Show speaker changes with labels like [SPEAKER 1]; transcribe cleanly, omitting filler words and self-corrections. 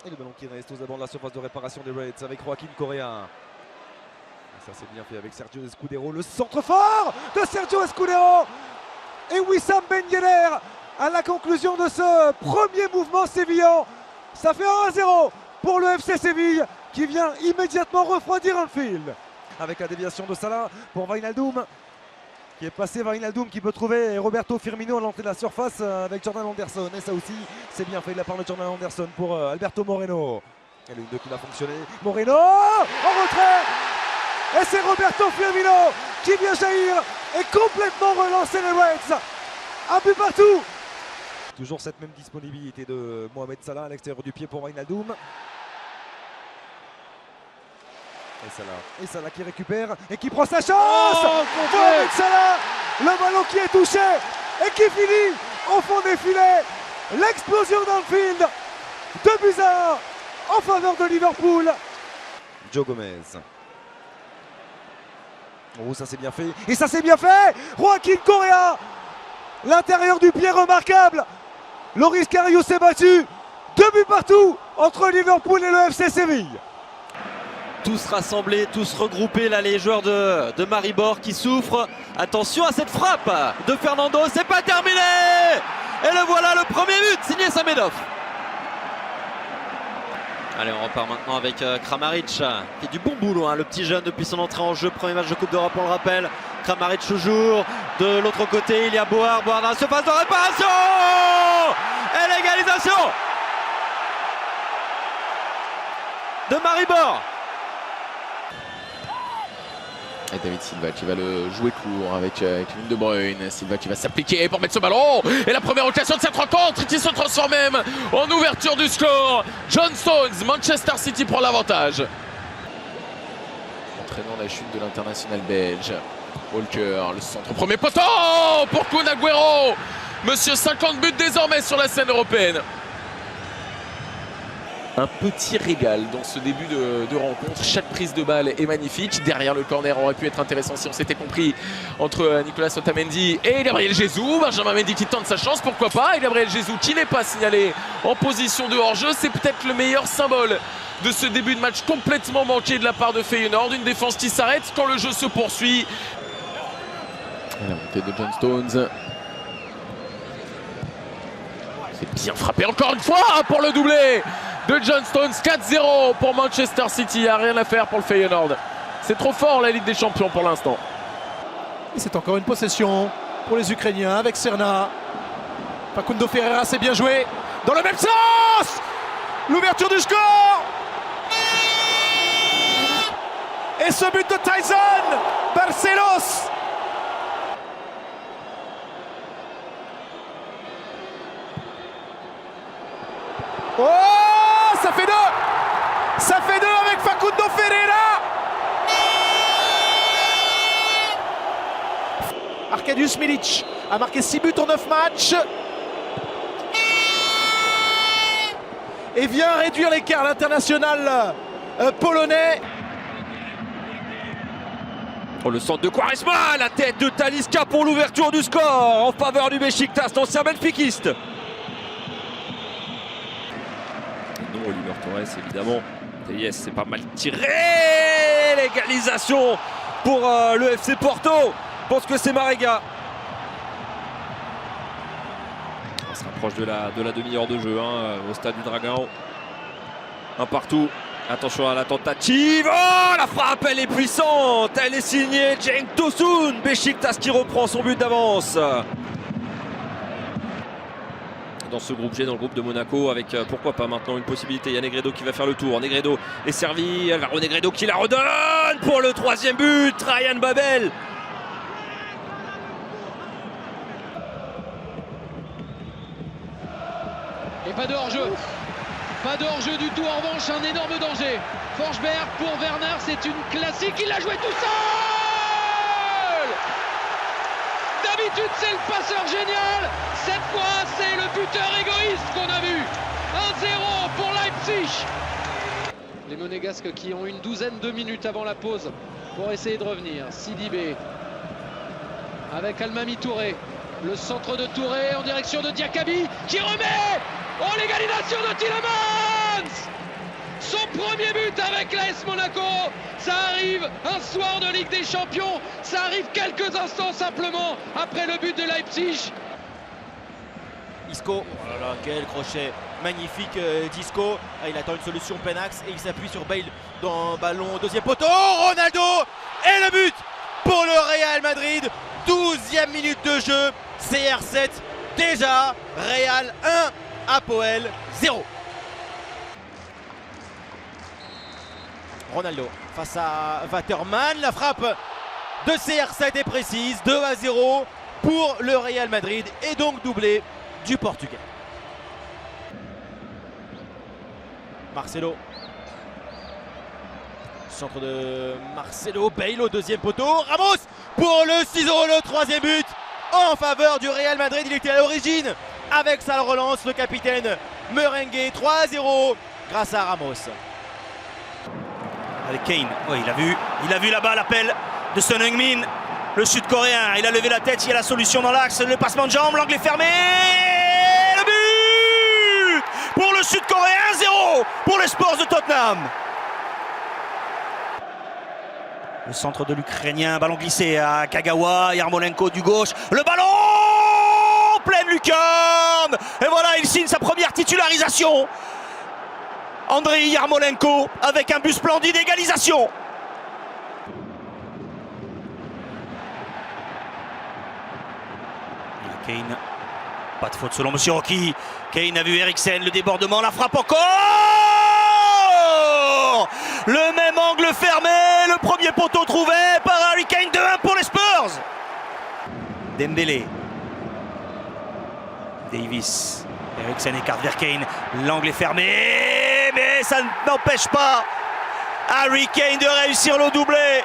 [SPEAKER 1] Et le ballon qui reste aux abords de la surface de réparation des Reds avec Joaquín Correa. Et ça c'est bien fait avec Sergio Escudero. Le centre fort de Sergio Escudero. Et Wissam Ben Yedder à la conclusion de ce premier mouvement sévillan. Ça fait 1-0 pour le FC Séville qui vient immédiatement refroidir Anfield. Avec la déviation de Salah pour Wijnaldum. Qui est passé Wijnaldum qui peut trouver Roberto Firmino à l'entrée de la surface avec Jordan Anderson. Et ça aussi, c'est bien fait de la part de Jordan Anderson pour Alberto Moreno. Et le 1-2 qui va fonctionner. Moreno en retrait. Et c'est Roberto Firmino qui vient jaillir et complètement relancer les Reds. Un but partout. Toujours cette même disponibilité de Mohamed Salah à l'extérieur du pied pour Wijnaldum. Et Salah qui récupère et qui prend sa chance. Mohamed Salah, le ballon qui est touché et qui finit au fond des filets. L'explosion d'Anfield. 2-1 en faveur de Liverpool. Joe Gomez. Oh, ça c'est bien fait. Et ça c'est bien fait. Joaquín Correa. L'intérieur du pied remarquable. Loris Karius s'est battu. 2 buts partout entre Liverpool et le FC Séville.
[SPEAKER 2] Tous rassemblés, tous regroupés, là les joueurs de Maribor qui souffrent. Attention à cette frappe de Fernando, c'est pas terminé. Et le voilà, le premier but signé Samedov. Allez, on repart maintenant avec Kramaric qui fait du bon boulot, hein, le petit jeune depuis son entrée en jeu, premier match de Coupe d'Europe, on le rappelle. Kramaric toujours, de l'autre côté il y a Boar dans la surface de réparation. Et l'égalisation de Maribor.
[SPEAKER 3] Et David Silva qui va le jouer court avec Kevin De Bruyne. Silva qui va s'appliquer pour mettre ce ballon. Et la première occasion de cette rencontre qui se transforme même en ouverture du score. John Stones, Manchester City prend l'avantage. Entraînant la chute de l'international belge. Walker, le centre premier poteau pour Kun Agüero. Monsieur 50 buts désormais sur la scène européenne. Un petit régal dans ce début de rencontre. Chaque prise de balle est magnifique. Derrière le corner aurait pu être intéressant si on s'était compris entre Nicolas Otamendi et Gabriel Jesus. Benjamin Mendy qui tente sa chance, pourquoi pas. Et Gabriel Jesus qui n'est pas signalé en position de hors-jeu. C'est peut-être le meilleur symbole de ce début de match complètement manqué de la part de Feyenoord. Une défense qui s'arrête quand le jeu se poursuit. Et la montée de John Stones. C'est bien frappé encore une fois pour le doublé de John Stones. 4-0 pour Manchester City. Il n'y a rien à faire pour le Feyenoord. C'est trop fort la Ligue des Champions pour l'instant.
[SPEAKER 4] C'est encore une possession pour les Ukrainiens avec Serna. Facundo Ferreira, c'est bien joué. Dans le même sens. L'ouverture du score. Et ce but de Tyson Barcelos. Oh, ça fait 2. Ça fait 2 avec Facundo Ferreira. Arkadiusz Milic a marqué 6 buts en 9 matchs. Et vient réduire l'écart l'international polonais.
[SPEAKER 2] Oh, le centre de Quaresma, la tête de Talisca pour l'ouverture du score en faveur du Beşiktaş, l'ancien benfiquiste. Non, Oliver Torres évidemment. Et yes, c'est pas mal tiré. L'égalisation pour le FC Porto. Je pense que c'est Marega. On se rapproche de la demi-heure de jeu hein, au stade du Dragão. Un partout. Attention à la tentative. Oh, la frappe, elle est puissante. Elle est signée Cenk Tosun. Beşiktaş qui reprend son but d'avance. Dans ce groupe G, dans le groupe de Monaco, avec pourquoi pas maintenant une possibilité. Il y a Negredo qui va faire le tour. Negredo est servi. Alvaro Negredo qui la redonne pour le 3e but. Ryan Babel.
[SPEAKER 5] Et pas de hors-jeu. Pas de hors-jeu du tout. En revanche, un énorme danger. Forsberg pour Werner, c'est une classique. Il l'a joué tout seul. D'habitude, c'est le passeur génial. Cette fois, c'est le buteur égoïste qu'on a vu. 1-0 pour Leipzig. Les Monégasques qui ont une douzaine de minutes avant la pause pour essayer de revenir. Sidibé avec Almami Touré. Le centre de Touré en direction de Diakabi qui remet. Oh, l'égalisation de Tielemans. premier but avec l'AS Monaco. Ça arrive un soir de Ligue des Champions. Ça arrive quelques instants simplement après le but de Leipzig.
[SPEAKER 6] Isco, oh là là, quel crochet magnifique d'Isco. Ah, il attend une solution plein axe et il s'appuie sur Bale dans le ballon au deuxième poteau. Ronaldo et le but pour le Real Madrid. 12e minute de jeu, CR7 déjà, Real 1, Apoel 0. Ronaldo face à Waterman, la frappe de CR7 est précise, 2-0 pour le Real Madrid et donc doublé du Portugais. Marcelo. Centre de Marcelo, Bale au deuxième poteau. Ramos pour le 6-0, le troisième but en faveur du Real Madrid. Il était à l'origine avec sa relance, le capitaine merengue. 3-0 grâce à Ramos.
[SPEAKER 7] Avec Kane, oui, il a vu là-bas l'appel de Son Heung-min, le sud-coréen. Il a levé la tête, il y a la solution dans l'axe, le passement de jambe, l'angle est fermé. Le but pour le sud-coréen, 0 pour les Spurs de Tottenham. Le centre de l'Ukrainien, ballon glissé à Kagawa, Yarmolenko du gauche, le ballon pleine lucarne. Et voilà, il signe sa première titularisation. Andrei Yarmolenko avec un but splendide d'égalisation. Kane, pas de faute selon Monsieur Rocky. Kane a vu Eriksen, le débordement, la frappe encore. Le même angle fermé, le premier poteau trouvé par Harry Kane, 2-1 pour les Spurs. Dembélé, Davis, Eriksen écarte vers Kane, l'angle est fermé, mais ça n'empêche pas Harry Kane de réussir le doublé.